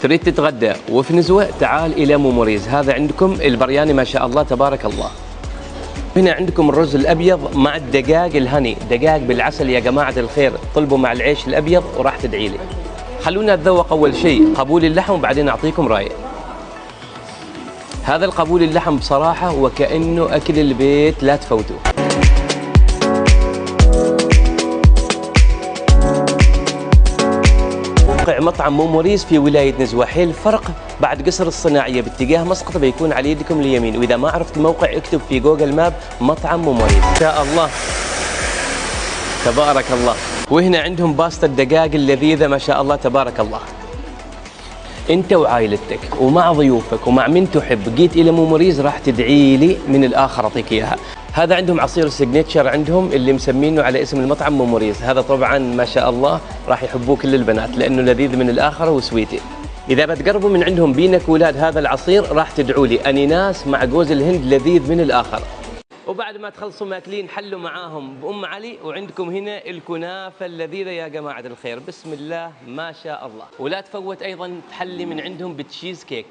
تريد تتغدى وفي نزوة تعال إلى موموريز. هذا عندكم البرياني ما شاء الله تبارك الله. هنا عندكم الرز الأبيض مع الدجاج الهني، دجاج بالعسل يا جماعة الخير. طلبوا مع العيش الأبيض وراح تدعي لي. خلونا نتذوق أول شيء قبول اللحم وبعدين أعطيكم رأيي. هذا القبول اللحم بصراحة وكأنه أكل البيت، لا تفوتوا. موقع مطعم موموريز في ولاية نزوة، حيل فرق بعد قصر الصناعية باتجاه مسقط، بيكون على يدكم اليمين. وإذا ما عرفت الموقع اكتب في جوجل ماب مطعم موموريز. إن شاء الله تبارك الله. وهنا عندهم باستا الدجاج اللذيذة ما شاء الله تبارك الله. انت وعائلتك ومع ضيوفك ومع من تحب جيت الى موموريز راح تدعي لي من الاخر اعطيك اياها. هذا عندهم عصير السيجنتشر عندهم اللي مسمينه على اسم المطعم موموريز. هذا طبعا ما شاء الله راح يحبوه كل البنات لانه لذيذ من الاخر وسويتي. اذا بتقربوا من عندهم بينك ولاد هذا العصير راح تدعوا لي انيناس مع جوز الهند لذيذ من الاخر. وبعد ما تخلصوا ماكلين حلوا معاهم بأم علي. وعندكم هنا الكنافة اللذيذة يا جماعة الخير، بسم الله ما شاء الله. ولا تفوت أيضا تحلي من عندهم بالتشيز كيك.